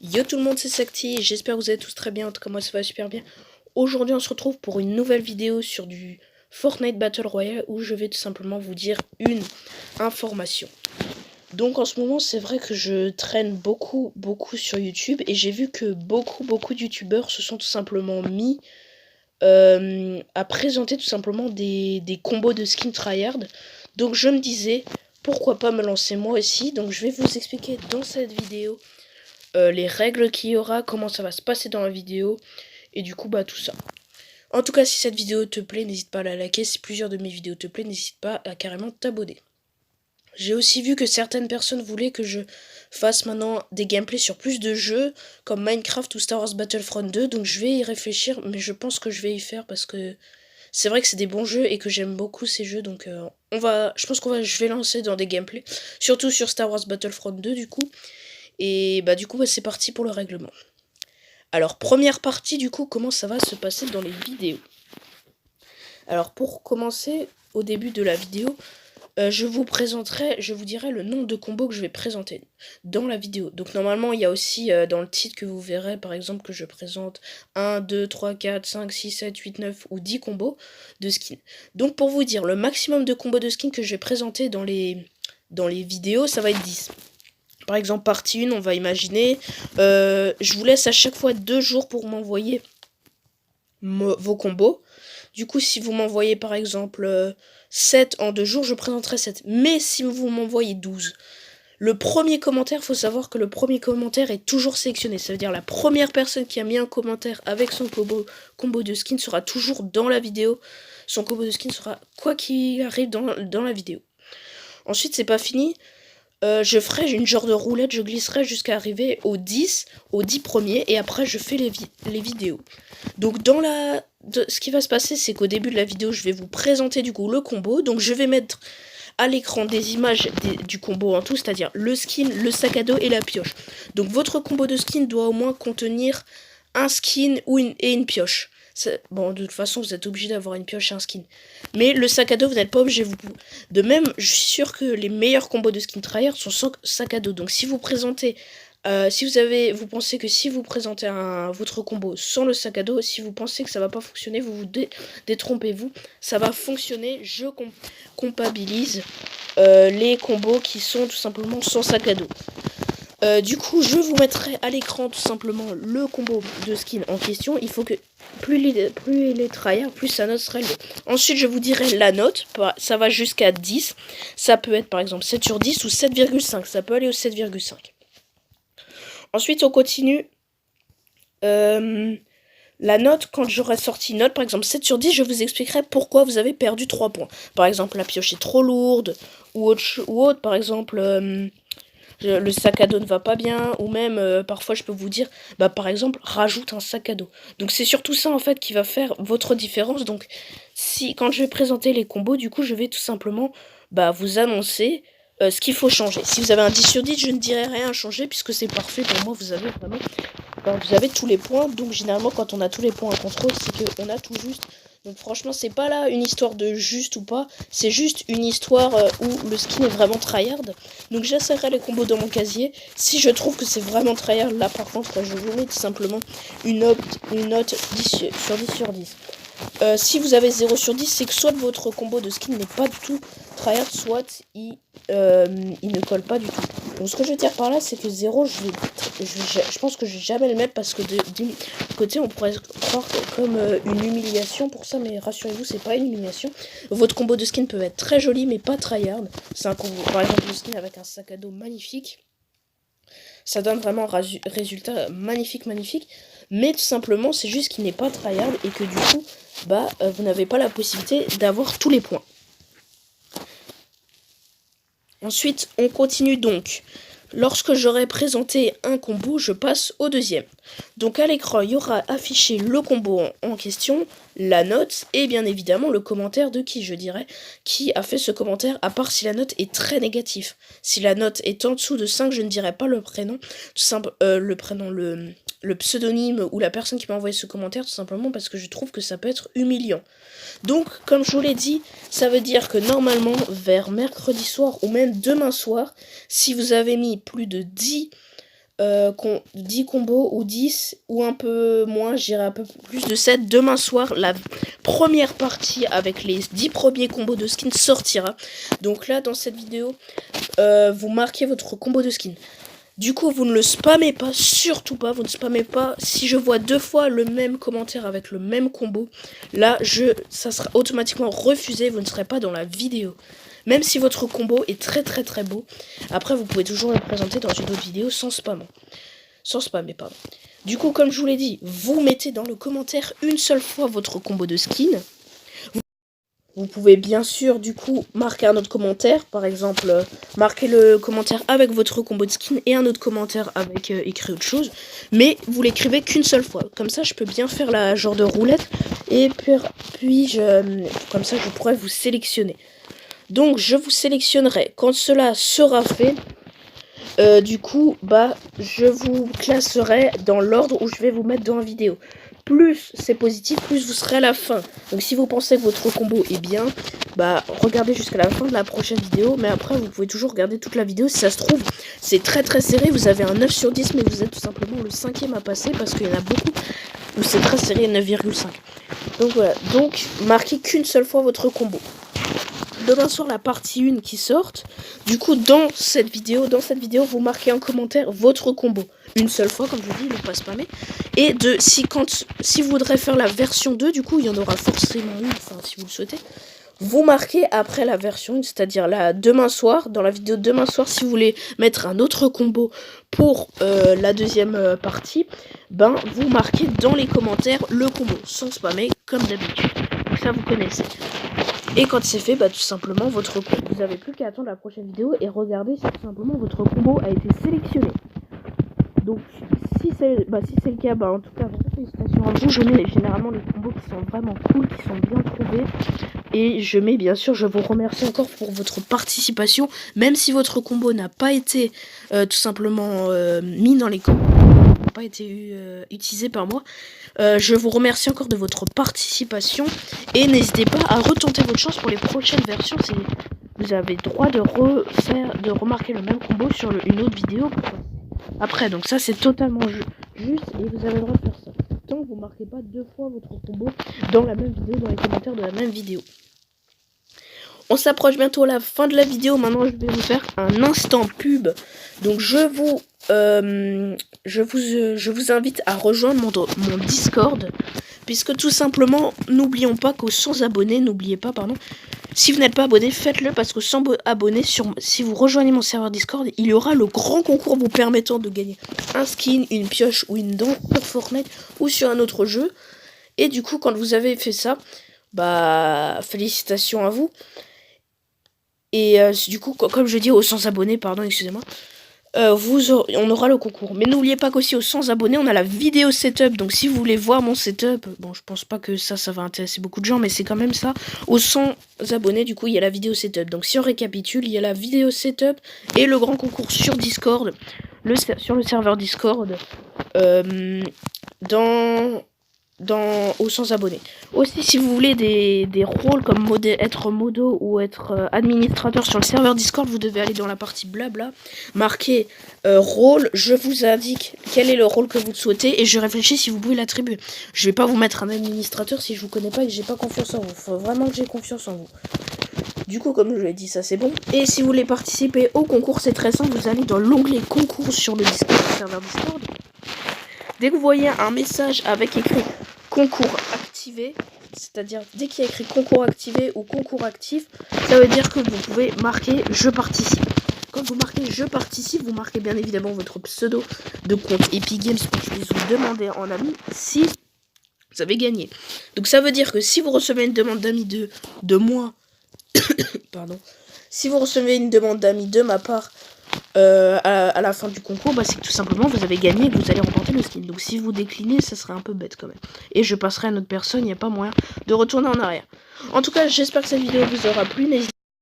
Yo tout le monde, c'est Sakti, j'espère que vous allez tous très bien, en tout cas moi ça va super bien. Aujourd'hui on se retrouve pour une nouvelle vidéo sur du Fortnite Battle Royale où je vais tout simplement vous dire une information. Donc en ce moment c'est vrai que je traîne beaucoup sur YouTube et j'ai vu que beaucoup de youtubeurs se sont tout simplement mis à présenter tout simplement des combos de skin tryhard. Donc je me disais pourquoi pas me lancer moi aussi, donc je vais vous expliquer dans cette vidéo les règles qu'il y aura, comment ça va se passer dans la vidéo, et du coup, bah tout ça. En tout cas, si cette vidéo te plaît, n'hésite pas à la liker. Si plusieurs de mes vidéos te plaisent, n'hésite pas à carrément t'abonner. J'ai aussi vu que certaines personnes voulaient que je fasse maintenant des gameplays sur plus de jeux, comme Minecraft ou Star Wars Battlefront 2, donc je vais y réfléchir, mais je pense que je vais y faire parce que c'est vrai que c'est des bons jeux et que j'aime beaucoup ces jeux, donc je vais lancer dans des gameplays, surtout sur Star Wars Battlefront 2 du coup. Et bah du coup c'est parti pour le règlement. Alors première partie du coup, comment ça va se passer dans les vidéos. Alors pour commencer, au début de la vidéo, je vous dirai le nombre de combos que je vais présenter dans la vidéo. Donc normalement il y a aussi dans le titre que vous verrez par exemple que je présente 1, 2, 3, 4, 5, 6, 7, 8, 9 ou 10 combos de skins. Donc pour vous dire, le maximum de combos de skins que je vais présenter dans les vidéos, ça va être 10. Par exemple, partie 1, on va imaginer, je vous laisse à chaque fois 2 jours pour m'envoyer vos combos. Du coup, si vous m'envoyez par exemple 7 en 2 jours, je présenterai 7. Mais si vous m'envoyez 12, le premier commentaire, faut savoir que le premier commentaire est toujours sélectionné. Ça veut dire la première personne qui a mis un commentaire avec son combo de skin sera toujours dans la vidéo. Son combo de skin sera quoi qu'il arrive dans la vidéo. Ensuite, c'est pas fini. Je ferai une genre de roulette, je glisserai jusqu'à arriver aux 10 premiers, et après je fais les vidéos. Donc ce qui va se passer, c'est qu'au début de la vidéo, je vais vous présenter du coup le combo. Donc je vais mettre à l'écran des images du combo en tout, c'est-à-dire le skin, le sac à dos et la pioche. Donc votre combo de skin doit au moins contenir un skin et une pioche. Bon, de toute façon, vous êtes obligé d'avoir une pioche et un skin. Mais le sac à dos, vous n'êtes pas obligé. De même, je suis sûr que les meilleurs combos de skin tryhard sont sans sac à dos. Donc si vous présentez... vous pensez que si vous présentez votre combo sans le sac à dos, si vous pensez que ça va pas fonctionner, vous vous détrompez-vous. Ça va fonctionner. Je comptabilise les combos qui sont tout simplement sans sac à dos. Du coup, je vous mettrai à l'écran tout simplement le combo de skin en question. Il faut que plus il est tryhard, plus sa note sera élevée. Ensuite, je vous dirai la note. Ça va jusqu'à 10. Ça peut être par exemple 7 sur 10 ou 7,5. Ça peut aller au 7,5. Ensuite, on continue. La note, quand j'aurai sorti une note, par exemple 7 sur 10, je vous expliquerai pourquoi vous avez perdu 3 points. Par exemple, la pioche est trop lourde, ou autre par exemple... le sac à dos ne va pas bien, ou même parfois je peux vous dire, bah par exemple, rajoute un sac à dos. Donc c'est surtout ça en fait qui va faire votre différence. Donc quand je vais présenter les combos, du coup je vais tout simplement vous annoncer ce qu'il faut changer. Si vous avez un 10 sur 10, je ne dirai rien à changer puisque c'est parfait pour moi, vous avez vraiment... vous avez tous les points, donc généralement quand on a tous les points en contrôle, c'est qu'on a tout juste. Donc franchement, c'est pas là une histoire de juste ou pas, c'est juste une histoire où le skin est vraiment tryhard. Donc j'insérerai les combos dans mon casier. Si je trouve que c'est vraiment tryhard, là par contre, je vous mets tout simplement une note 10 sur 10 sur 10. Si vous avez 0 sur 10, c'est que soit votre combo de skin n'est pas du tout tryhard, soit il ne colle pas du tout. Donc ce que je veux dire par là, c'est que 0, je pense que je vais jamais le mettre parce que d'un côté, on pourrait croire comme une humiliation pour ça, mais rassurez-vous, c'est pas une humiliation. Votre combo de skin peut être très joli, mais pas tryhard. C'est un combo, par exemple, de skin avec un sac à dos magnifique. Ça donne vraiment un résultat magnifique. Mais tout simplement, c'est juste qu'il n'est pas tryhard et que du coup, vous n'avez pas la possibilité d'avoir tous les points. Ensuite, on continue donc. Lorsque j'aurai présenté un combo, je passe au deuxième. Donc à l'écran, il y aura affiché le combo en question, la note et bien évidemment le commentaire de qui a fait ce commentaire, à part si la note est très négative. Si la note est en dessous de 5, je ne dirai pas le prénom, le pseudonyme ou la personne qui m'a envoyé ce commentaire, tout simplement parce que je trouve que ça peut être humiliant. Donc, comme je vous l'ai dit, ça veut dire que normalement, vers mercredi soir ou même demain soir, si vous avez mis plus de 10 10 combos ou 10 ou un peu moins, j'irai un peu plus de 7. Demain soir, la première partie avec les 10 premiers combos de skin sortira. Donc là, dans cette vidéo, vous marquez votre combo de skin. Du coup, vous ne le spammez pas, surtout pas, vous ne spammez pas. Si je vois 2 fois le même commentaire avec le même combo, là, ça sera automatiquement refusé, vous ne serez pas dans la vidéo. Même si votre combo est très beau, après vous pouvez toujours le présenter dans une autre vidéo sans spammer. Pardon. Du coup, comme je vous l'ai dit, vous mettez dans le commentaire une seule fois votre combo de skin. Vous pouvez bien sûr du coup marquer un autre commentaire, par exemple marquer le commentaire avec votre combo de skin et un autre commentaire avec écrit autre chose, mais vous l'écrivez qu'une seule fois, comme ça je peux bien faire la genre de roulette et puis comme ça je pourrais vous sélectionner. Donc je vous sélectionnerai quand cela sera fait. Du coup je vous classerai dans l'ordre où je vais vous mettre dans la vidéo. Plus c'est positif, plus vous serez à la fin. Donc si vous pensez que votre combo est bien, regardez jusqu'à la fin de la prochaine vidéo. Mais après vous pouvez toujours regarder toute la vidéo si ça se trouve. C'est très serré, vous avez un 9 sur 10 mais vous êtes tout simplement le 5e à passer parce qu'il y en a beaucoup où c'est très serré, 9,5. Donc voilà, donc marquez qu'une seule fois votre combo. Demain soir la partie 1 qui sorte. Du coup dans cette vidéo, vous marquez en commentaire votre combo. Une seule fois comme je vous dis, ne pas spammer. Et si vous voudrez faire la version 2, du coup il y en aura forcément une, enfin si vous le souhaitez. Vous marquez après la version 1, c'est-à-dire demain soir, dans la vidéo de demain soir, si vous voulez mettre un autre combo pour la deuxième partie, vous marquez dans les commentaires le combo, sans spammer comme d'habitude. Donc ça vous connaissez. Et quand c'est fait, tout simplement, vous n'avez plus qu'à attendre la prochaine vidéo et regarder si tout simplement votre combo a été sélectionné. Donc, si c'est le cas, en tout cas, félicitations à vous. Je mets généralement les combos qui sont vraiment cool, qui sont bien trouvés. Et je mets, bien sûr, je vous remercie encore pour votre participation. Même si votre combo n'a pas été tout simplement mis dans les combos, n'a pas été utilisé par moi. Je vous remercie encore de votre participation. Et n'hésitez pas à retenter votre chance pour les prochaines versions. Vous avez le droit de remarquer le même combo sur une autre vidéo. Après, donc ça c'est totalement juste et vous avez le droit de faire ça. Tant que vous marquez pas 2 fois votre combo dans la même vidéo, dans les commentaires de la même vidéo. On s'approche bientôt à la fin de la vidéo. Maintenant, je vais vous faire un instant pub. Donc, je vous invite à rejoindre mon Discord. Puisque tout simplement, n'oubliez pas, si vous n'êtes pas abonné, faites-le parce que sans abonner, si vous rejoignez mon serveur Discord, il y aura le grand concours vous permettant de gagner un skin, une pioche ou une dent sur Fortnite ou sur un autre jeu. Et du coup, quand vous avez fait ça, félicitations à vous. Et du coup, comme je dis aux 100 abonnés, excusez-moi, on aura le concours. Mais n'oubliez pas qu'aussi aux 100 abonnés, on a la vidéo setup. Donc si vous voulez voir mon setup, bon, je pense pas que ça va intéresser beaucoup de gens, mais c'est quand même ça. Aux 100 abonnés, du coup, il y a la vidéo setup. Donc si on récapitule, il y a la vidéo setup et le grand concours sur Discord, sur le serveur Discord, aux 100 abonnés. Aussi, si vous voulez des rôles comme être modo ou être administrateur sur le serveur Discord, vous devez aller dans la partie blabla, marquer rôle, je vous indique quel est le rôle que vous souhaitez et je réfléchis si vous pouvez l'attribuer. Je vais pas vous mettre un administrateur si je vous connais pas et que j'ai pas confiance en vous. Faut vraiment que j'ai confiance en vous. Du coup, comme je l'ai dit, ça c'est bon. Et si vous voulez participer au concours, c'est très simple, vous allez dans l'onglet concours sur le serveur Discord. Dès que vous voyez un message avec écrit concours activé, c'est-à-dire dès qu'il y a écrit concours activé ou concours actif, ça veut dire que vous pouvez marquer je participe. Quand vous marquez je participe, vous marquez bien évidemment votre pseudo de compte Epic Games pour que je puisse vous demander en ami si vous avez gagné. Donc ça veut dire que si vous recevez une demande d'amis de moi, pardon, si vous recevez une demande d'amis de ma part, à la fin du concours, c'est que tout simplement vous avez gagné et que vous allez remporter le skin. Donc si vous déclinez, ça serait un peu bête quand même. Et je passerai à une autre personne, il n'y a pas moyen de retourner en arrière. En tout cas, j'espère que cette vidéo vous aura plu. N'hésitez